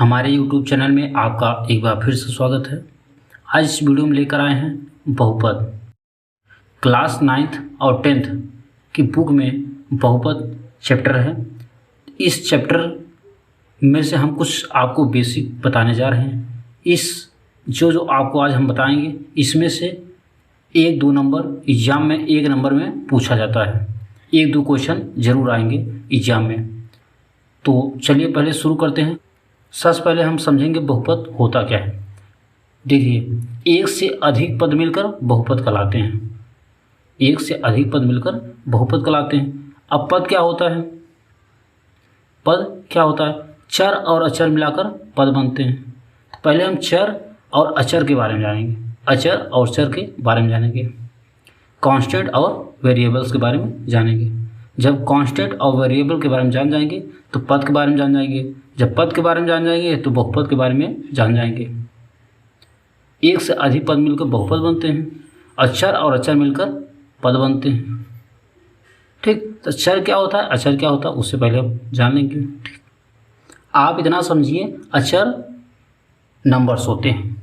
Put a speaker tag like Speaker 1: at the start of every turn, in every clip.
Speaker 1: हमारे YouTube channel में आपका एक बार फिर से स्वागत है। आज इस वीडियो में लेकर आए हैं बहुपद। क्लास 9th और 10th की बुक में बहुपद चैप्टर है। इस चैप्टर में से हम कुछ आपको बेसिक बताने जा रहे हैं। इस जो आपको आज हम बताएंगे इसमें से 1-2 नंबर एग्ज़ाम में 1 नंबर में पूछा जाता है। 1-2 क्वेश्चन ज़रूर आएंगे एग्ज़ाम में। तो चलिए पहले शुरू करते हैं। सबसे पहले हम समझेंगे बहुपद होता क्या है। देखिए, एक से अधिक पद मिलकर बहुपद कहलाते हैं। एक से अधिक पद मिलकर बहुपद कहलाते हैं। अब पद क्या होता है? पद क्या होता है? चर और अचर मिलाकर पद बनते हैं। तो पहले हम चर और अचर के बारे में जानेंगे। अचर और चर के बारे में जानेंगे। कांस्टेंट और वेरिएबल्स के बारे में जानेंगे। जब कांस्टेंट और वेरिएबल के बारे में जान जाएंगे तो पद के बारे में जान जाएंगे। जब पद के बारे में जान जाएंगे तो बहुपद के बारे में जान जाएंगे। एक से अधिक पद मिलकर बहुपद बनते हैं। अचर और अचर मिलकर पद बनते हैं। ठीक, तो चर क्या होता है, अचर क्या होता है, उससे पहले हम जान लेंगे। ठीक, आप इतना समझिए, अचर नंबर्स होते हैं।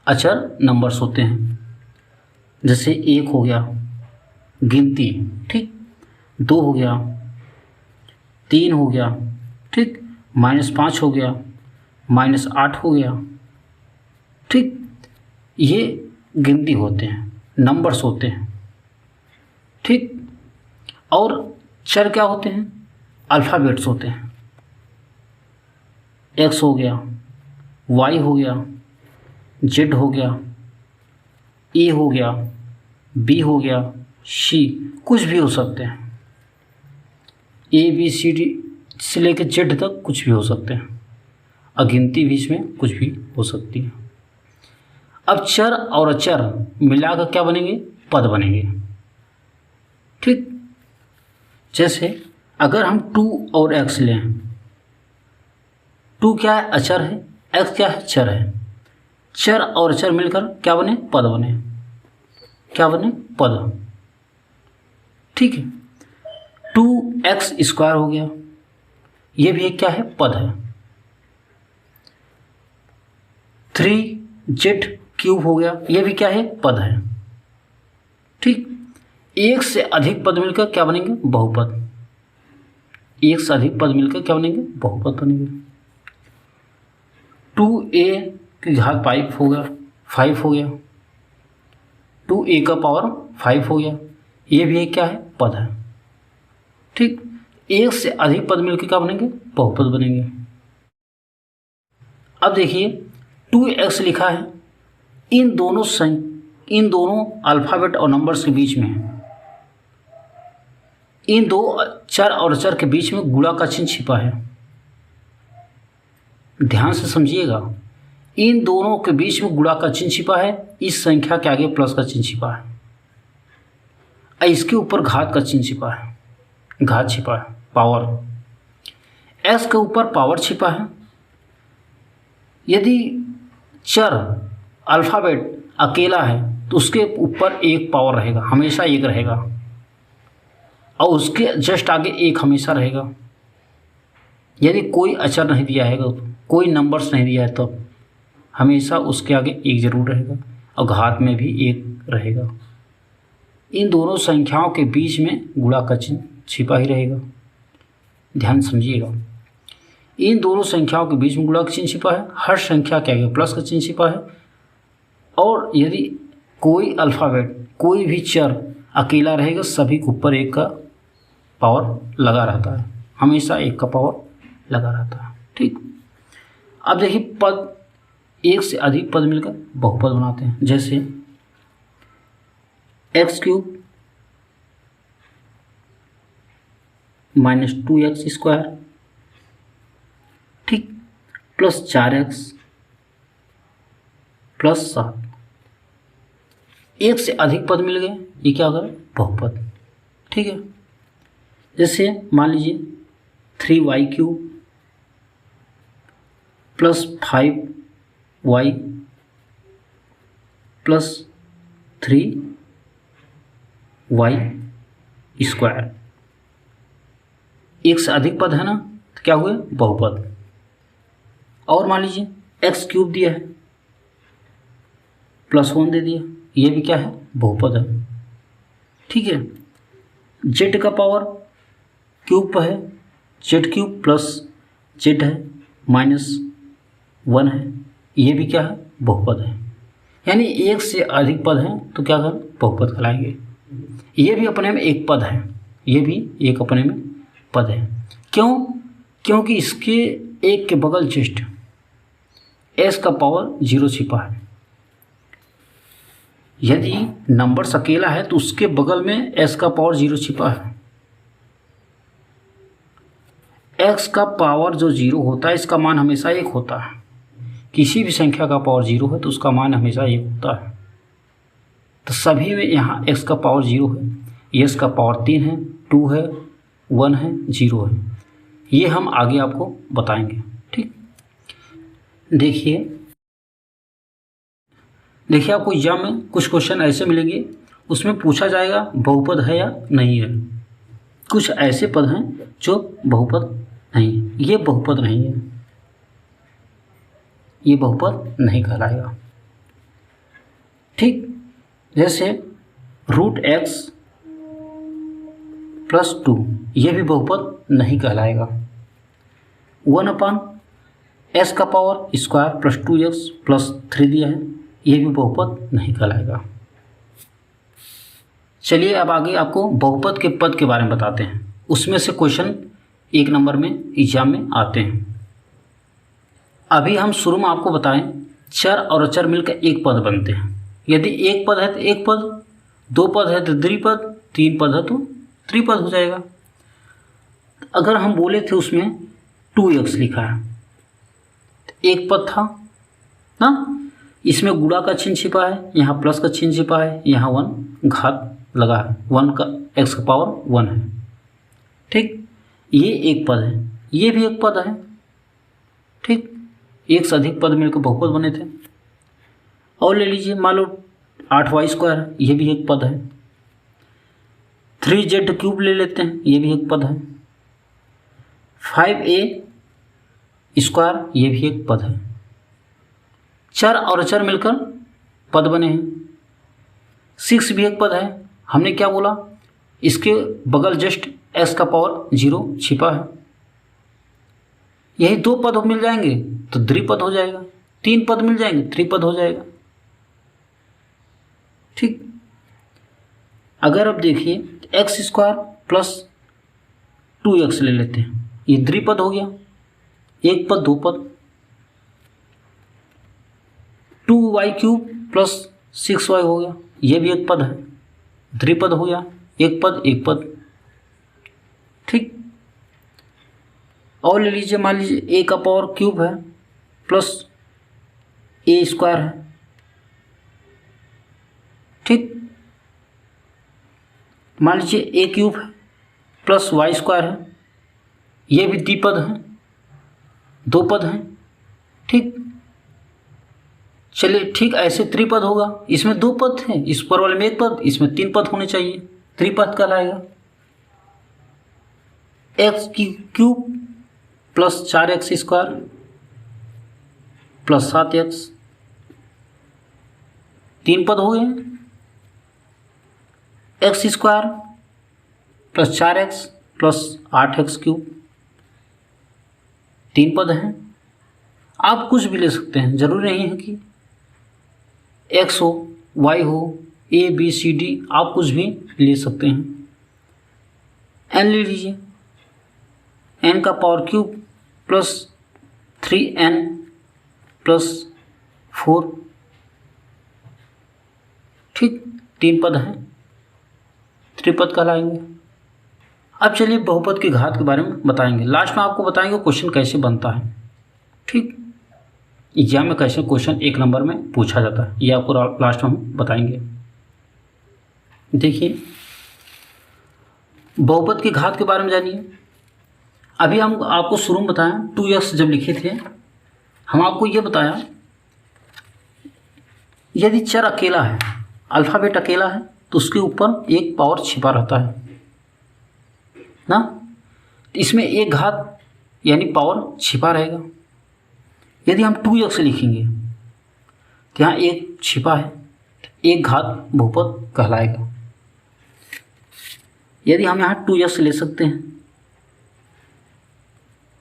Speaker 1: अचर नंबर्स होते हैं। जैसे 1 हो गया गिनती, ठीक, 2 हो गया, 3 हो गया, ठीक, -5 हो गया, -8 हो गया, ठीक। ये गिनती होते हैं, नंबर्स होते हैं, ठीक। और चर क्या होते हैं? अल्फ़ाबेट्स होते हैं। X हो गया, Y हो गया, Z हो गया, A हो गया, B हो गया, C, कुछ भी हो सकते हैं। ABCD से लेकर Z तक कुछ भी हो सकते हैं। अगिनती भी इसमें कुछ भी हो सकती है। अब चर और अचर मिलाकर क्या बनेंगे? पद बनेंगे, ठीक। जैसे अगर हम 2 और x लें, 2 क्या है? अचर है। x क्या है? चर है। चर और अचर मिलकर क्या बने? पद बने। क्या बने? पद, ठीक है। 2x² हो गया, ये भी एक क्या है? पद है। 3z³ हो गया, ये भी क्या है? पद है, ठीक। एक से अधिक पद मिलकर क्या बनेंगे? बहुपद। एक से अधिक पद मिलकर क्या बनेंगे? बहुपद बनेंगे। 2a की घात 5 हो गया, 5 हो गया। 2a का पावर 5 हो गया, ये भी एक क्या है? पद है, ठीक। एक से अधिक पद मिलकर क्या बनेंगे? बहुपद बनेंगे। अब देखिए, 2x लिखा है, इन दोनों अल्फ़ाबेट और नंबर्स के बीच में, इन दो चर और अचर के बीच में गुणा का चिन्ह छिपा है। ध्यान से समझिएगा, इन दोनों के बीच में गुणा का चिन्ह छिपा है। इस संख्या के आगे प्लस का चिन्ह छिपा है। इसके ऊपर घात का चिन्ह छिपा है, घात छिपा है, पावर। x के ऊपर पावर छिपा है। यदि चर अल्फ़ाबेट अकेला है तो उसके ऊपर एक पावर रहेगा, हमेशा एक रहेगा, और उसके जस्ट आगे एक हमेशा रहेगा। यदि कोई अचर नहीं दिया है, कोई नंबर्स नहीं दिया है, तो हमेशा उसके आगे एक जरूर रहेगा और घात में भी एक रहेगा। इन दोनों संख्याओं के बीच में गुणा का चिन्ह छिपा ही रहेगा। ध्यान समझिएगा, इन दोनों संख्याओं के बीच में गुणा का चिन्ह छिपा है। हर संख्या के आगे प्लस का चिन्ह छिपा है। और यदि कोई अल्फ़ाबेट, कोई भी चर अकेला रहेगा, सभी के ऊपर एक का पावर लगा रहता है, हमेशा एक का पावर लगा रहता है, ठीक। अब देखिए, पद, एक से अधिक पद मिलकर बहुपद बनाते हैं। जैसे x³ -2x², ठीक, प्लस 4x प्लस 7। एक से अधिक पद मिल गए, ये क्या होगा? बहुपद, ठीक है। जैसे मान लीजिए 3y³ plus 5y plus 3y²। एक से अधिक पद है ना, तो क्या हुए? बहुपद। और मान लीजिए एक्स क्यूब दिया है प्लस 1 दे दिया, ये भी क्या है, बहुपद है। ठीक है, जेड का पावर क्यूब पर है, जेड क्यूब प्लस जेड है माइनस 1 है, ये भी क्या है, बहुपद है। यानी एक से अधिक पद हैं तो क्या कर बहुपद कहलाएंगे। ये भी अपने में एक पद है, ये भी एक अपने में पद है। क्यों? क्योंकि इसके एक के बगल जस्ट एस का पावर 0 छिपा है। यदि नंबर अकेला है तो उसके बगल में एस का पावर 0 छिपा है। एक्स का पावर जो 0 होता है इसका मान हमेशा 1 होता है। किसी भी संख्या का पावर 0 है तो उसका मान हमेशा 1 होता है। तो सभी में यहाँ x का पावर 0 है, s का पावर 3 है, 2 है, 1 है, 0 है। ये हम आगे आपको बताएंगे। ठीक, देखिए आपको एग्जाम में कुछ क्वेश्चन ऐसे मिलेंगे, उसमें पूछा जाएगा बहुपद है या नहीं है। कुछ ऐसे पद हैं जो बहुपद नहीं है, ये बहुपद नहीं है, ये बहुपद नहीं कहलाएगा। ठीक, जैसे √x प्लस 2, ये भी बहुपद नहीं कहलाएगा। 1/s का power square plus 2x plus 3 दिया है, ये भी बहुपद नहीं कहलाएगा। चलिए अब आगे आपको बहुपद के पद के बारे में बताते हैं। उसमें से क्वेश्चन 1 नंबर में एग्जाम में आते हैं। अभी हम शुरू में आपको बताएं, चर और अचर मिलकर एक पद बनते हैं। यदि एक पद है तो एक पद, 2 पद है तो द्विपद, 3 पद है तो त्रिपद हो जाएगा। अगर हम बोले थे उसमें 2x लिखा है, तो एक पद था ना, इसमें गुणा का चिन्ह छिपा है, यहाँ प्लस का चिन्ह छिपा है, यहाँ 1 घात लगा है, 1 का x का पावर 1 है। ठीक, ये एक पद है, ये भी एक पद है। ठीक, एक से अधिक पद मिलकर बहुपद बने थे। और ले लीजिए, मान लो 8y², ये भी एक पद है। 3z³ ले लेते हैं, ये भी एक पद है। 5a², ये भी एक पद है। चर और अचर मिलकर पद बने हैं। 6 भी एक पद है। हमने क्या बोला, इसके बगल जस्ट s का पावर 0 छिपा है। यही 2 पद मिल जाएंगे तो द्विपद हो जाएगा, 3 पद मिल जाएंगे त्रिपद हो जाएगा। ठीक, अगर अब देखिए x² प्लस 2x ले लेते हैं, ये द्विपद हो गया, एक पद 2 पद। 2y³ प्लस 6y हो गया, ये भी एक पद है, द्विपद हो गया, एक पद एक पद। ठीक, और ले लीजिए, मान लीजिए a का पावर क्यूब है प्लस a² है। ठीक, मान लीजिए a³ है प्लस y² है, ये भी द्विपद है, 2 पद हैं। ठीक, चलिए ठीक, ऐसे त्रिपद होगा, इसमें 2 पद हैं, इस पर वाले में 1 पद, इसमें 3 पद होने चाहिए, त्रिपद कहलाएगा। x³ plus 4x² plus 7x, 3 पद हो गए। x² plus 4x plus 8x³ 3 पद हैं। आप कुछ भी ले सकते हैं, जरूरी नहीं है कि x हो, y हो, a b c d, आप कुछ भी ले सकते हैं। n ले लीजिए, n का power cube plus 3n plus 4। ठीक, 3 पद हैं, त्रिपद कहलाएंगे। अब चलिए बहुपद की घात के बारे में बताएंगे। लास्ट में आपको बताएंगे क्वेश्चन कैसे बनता है। ठीक, एग्जाम में कैसे क्वेश्चन 1 नंबर में पूछा जाता है, ये आपको लास्ट में हम बताएंगे। देखिए, बहुपद की घात के बारे में जानिए। अभी हम आपको शुरू में बताएं, 2x जब लिखे थे, हम आपको ये बताया, यदि चर अकेला है, अल्फ़ाबेट अकेला है, तो उसके ऊपर एक पावर छिपा रहता है ना, इसमें एक घात यानी पावर छिपा रहेगा। यदि हम 2x लिखेंगे तो यहाँ एक छिपा है, एक घात बहुपद कहलाएगा। यदि हम यहाँ 2x ले सकते हैं,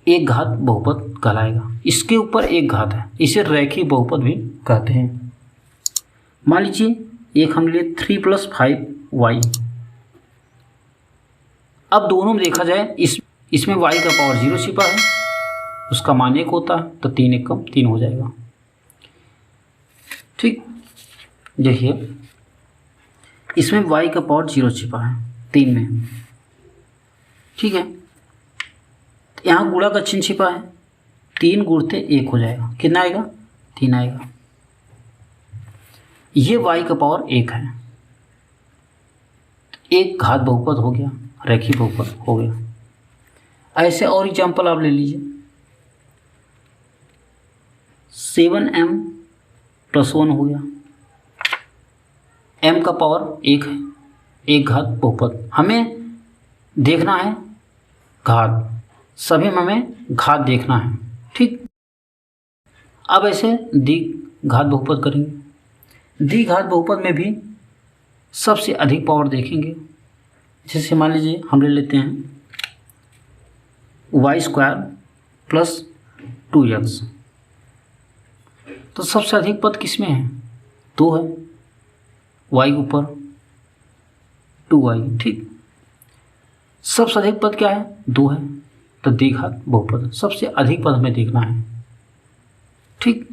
Speaker 1: एक घात बहुपद कहलाएगा। इसके ऊपर एक घात है, इसे रैखिक बहुपद भी कहते हैं। मान लीजिए एक हम ले 3 + 5y। अब दोनों में देखा जाए, इसमें y का पावर 0 छिपा है, उसका मान 1 होता है, तो 3 1 कम 3 हो जाएगा। ठीक, देखिए इसमें y का पावर 0 छिपा है 3 में। ठीक है, यहाँ गुणा का चिन्ह छिपा है, 3 गुणते 1 हो जाएगा। कितना आएगा? 3 आएगा। ये y का पावर 1 है, एक घात बहुपद हो गया, रैखिक बहुपद हो गया। ऐसे और एग्जाम्पल आप ले लीजिए, 7m + 1 हो गया। m का पावर 1 है, एक घात बहुपद। हमें देखना है घात, सभी में हमें घात देखना है। ठीक, अब ऐसे द्विघात बहुपद करेंगे। द्विघात बहुपद में भी सबसे अधिक पावर देखेंगे। जैसे मान लीजिए हम ले लेते हैं y² + 2x, तो सबसे अधिक पद किसमें है? 2 है, y के ऊपर 2y। ठीक, सबसे अधिक पद क्या है? 2 है, तो द्विघात बहुपद सबसे अधिक पद हमें देखना है। ठीक,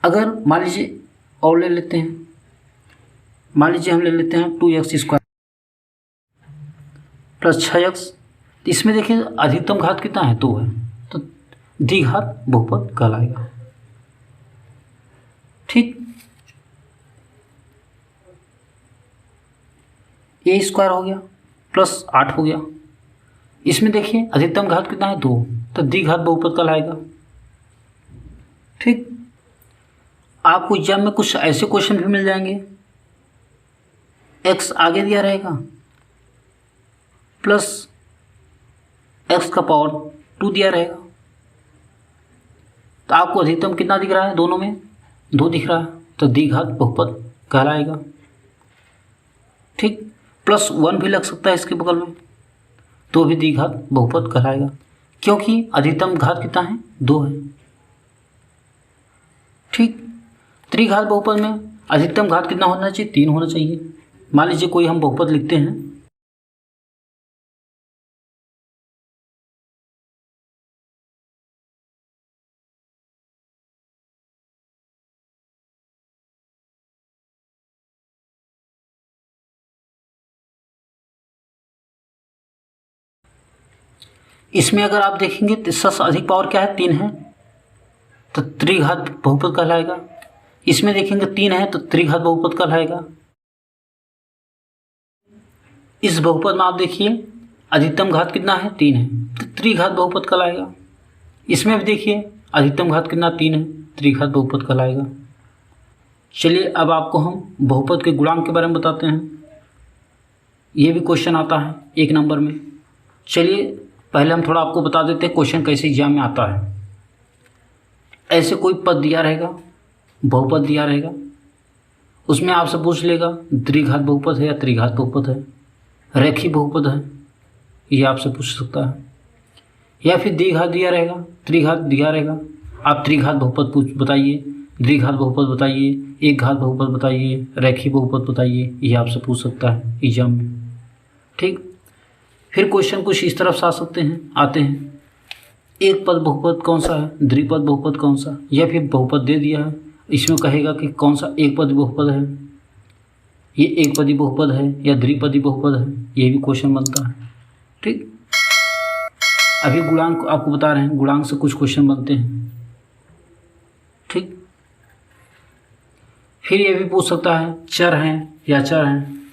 Speaker 1: अगर मान लीजिए और ले लेते हैं, मान लीजिए हम ले लेते हैं 2x² + 6x, इसमें देखिए अधिकतम घात कितना है? 2 है, तो द्विघात बहुपद कहलाएगा। ठीक, a² हो गया + 8 हो गया, इसमें देखिए अधिकतम घात कितना है? 2, तो द्विघात बहुपद कहलाएगा। ठीक, आपको एग्जाम में कुछ ऐसे क्वेश्चन भी मिल जाएंगे, x आगे दिया रहेगा प्लस x का पावर 2 दिया रहेगा, तो आपको अधिकतम कितना दिख रहा है? दोनों में 2 दिख रहा है, तो द्विघात बहुपद कहलाएगा। ठीक, +1 भी लग सकता है इसके बगल में, तो भी द्विघात बहुपद कहलाएगा, क्योंकि अधिकतम घात कितना है? 2 है। ठीक, त्रिघात बहुपद में अधिकतम घात कितना होना चाहिए? 3 होना चाहिए। मान लीजिए कोई हम बहुपद लिखते हैं, इसमें अगर आप देखेंगे तो सबसे अधिक पावर क्या है? 3 है, तो त्रिघात बहुपद कहलाएगा। इसमें देखेंगे 3 है, तो त्रिघात बहुपद कहलाएगा। इस बहुपद में आप देखिए अधिकतम घात कितना है? 3 है, तो त्रिघात बहुपद कहलाएगा। इसमें भी देखिए अधिकतम घात कितना? 3 है, त्रिघात बहुपद कहलाएगा। चलिए अब आपको हम बहुपद के गुणांक के बारे में बताते हैं। ये भी क्वेश्चन आता है 1 नंबर में। चलिए पहले हम थोड़ा आपको बता देते हैं क्वेश्चन कैसे एग्जाम में आता है। ऐसे कोई पद दिया रहेगा, बहुपद दिया रहेगा, उसमें आपसे पूछ लेगा द्विघात बहुपद है या त्रिघात बहुपद है, रैखिक बहुपद है, ये आपसे पूछ सकता है। या फिर द्विघात दिया रहेगा, त्रिघात दिया रहेगा, आप त्रिघात बहुपद बताइए, द्विघात बहुपद बताइए, एक घात बहुपद बताइए, रैखिक बहुपद बताइए, ये आपसे पूछ सकता है एग्जाम में। ठीक, फिर क्वेश्चन कुछ इस तरफ से आ सकते हैं, आते हैं, एक पद बहुपद कौन सा है, द्विपद बहुपद कौन सा, या फिर बहुपद दे दिया है, इसमें कहेगा कि कौन सा एक पद बहुपद है, ये एक पदी बहुपद है या द्विपदी बहुपद है, ये भी क्वेश्चन बनता है। ठीक, अभी गुणांक आपको बता रहे हैं, गुणांक से कुछ क्वेश्चन बनते हैं। ठीक, फिर ये भी पूछ सकता है चर हैं या अचर हैं।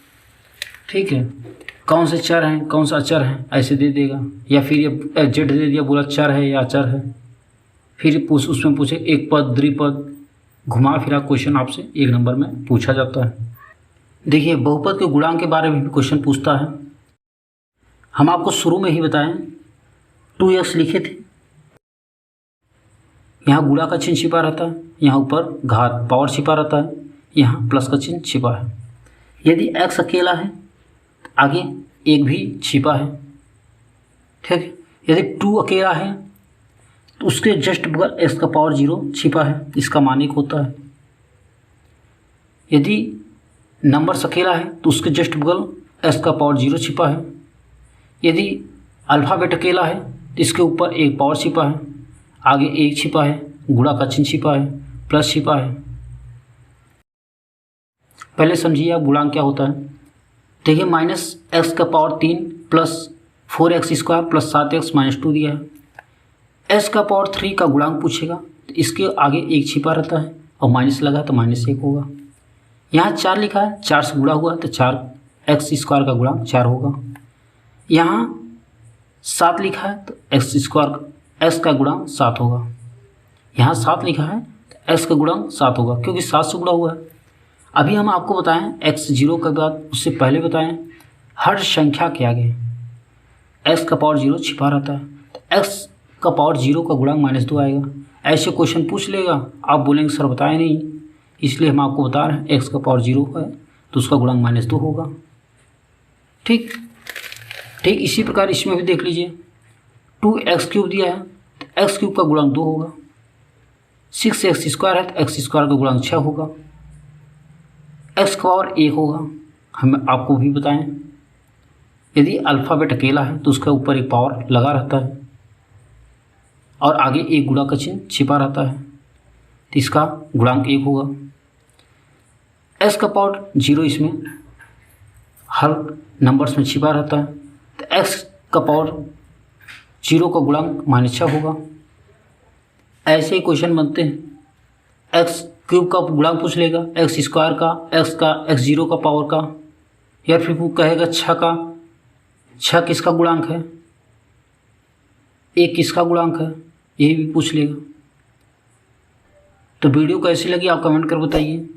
Speaker 1: ठीक है, कौन से चर हैं कौन सा अचर है, ऐसे दे देगा। या फिर ये जेड दे दिया, बोला चर है या अचर है। फिर उसमें पूछे एक पद द्विपद, घुमा फिरा क्वेश्चन आपसे 1 नंबर में पूछा जाता है। देखिए बहुपद के गुणांक के बारे में भी क्वेश्चन पूछता है। हम आपको शुरू में ही बताएं 2x लिखे थे, यहाँ गुणा का चिन्ह छिपा रहता है, यहाँ ऊपर घात पावर छिपा रहता है, यहाँ प्लस का चिन्ह छिपा है। यदि x अकेला है तो आगे 1 भी छिपा है, ठीक है। यदि 2 अकेला है तो उसके जस्ट बगल x का पावर 0 छिपा है, इसका मान 1 होता है। यदि नंबर अकेला है तो उसके जस्ट बगल x का पावर 0 छिपा है। यदि अल्फ़ाबेट अकेला है तो इसके ऊपर एक पावर छिपा है, आगे 1 छिपा है, गुणा का चिन्ह छिपा है, प्लस छिपा है। पहले समझिए आप गुणांक क्या होता है। देखिए -x का power 3 plus 4x square plus 7x minus 2 दिया है। x का पावर 3 का गुणांक पूछेगा तो इसके आगे 1 छिपा रहता है और माइनस लगा तो -1 होगा। यहाँ 4 लिखा है, 4 से गुणा हुआ तो 4x स्क्वायर का गुणांक 4 होगा। यहाँ 7 लिखा है तो x का गुणांक 7 होगा। यहाँ 7 लिखा है तो x का गुणांक 7 होगा, क्योंकि 7 से गुणा हुआ है। अभी हम आपको बताएं x 0 के बाद, उससे पहले बताएं हर संख्या के आगे x का पावर 0 छिपा रहता है, तो x का पावर 0 का गुणांक -2 आएगा। ऐसे क्वेश्चन पूछ लेगा, आप बोलेंगे सर बताए नहीं, इसलिए हम आपको बता रहे हैं x का पावर 0 है तो उसका गुणांक -2 होगा। ठीक इसी प्रकार इसमें भी देख लीजिए, 2x³ दिया है तो x³ का गुणांक 2 होगा। 6x स्क्वायर है तो x स्क्वायर का गुणांक 6 होगा। x का पावर 1 होगा, हम आपको भी बताएं। यदि अल्फ़ाबेट अकेला है तो उसके ऊपर एक पावर लगा रहता है और आगे एक गुणा का चिन्ह छिपा रहता है, तो इसका गुणांक 1 होगा। x का पावर 0 इसमें हर नंबर्स में छिपा रहता है, तो x का पावर 0 का गुणांक -6 होगा। ऐसे ही क्वेश्चन बनते हैं। x³ का गुणांक पूछ लेगा, x स्क्वायर का, x0 का पावर का, या फिर वो कहेगा 6 किसका गुणांक है, 1 किसका गुणांक है, यही भी पूछ लेगा। तो वीडियो कैसी लगी आप कमेंट कर बताइए।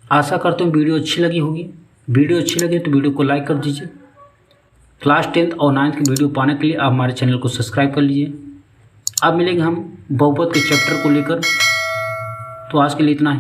Speaker 1: आशा करते हैं वीडियो अच्छी लगी होगी। वीडियो अच्छी लगे तो वीडियो को लाइक कर दीजिए। क्लास 10th और 9th की वीडियो पाने के लिए आप हमारे चैनल को सब्सक्राइब कर लीजिए। अब मिलेंगे हम बहुपद के चैप्टर को लेकर, तो आज के लिए इतना ही।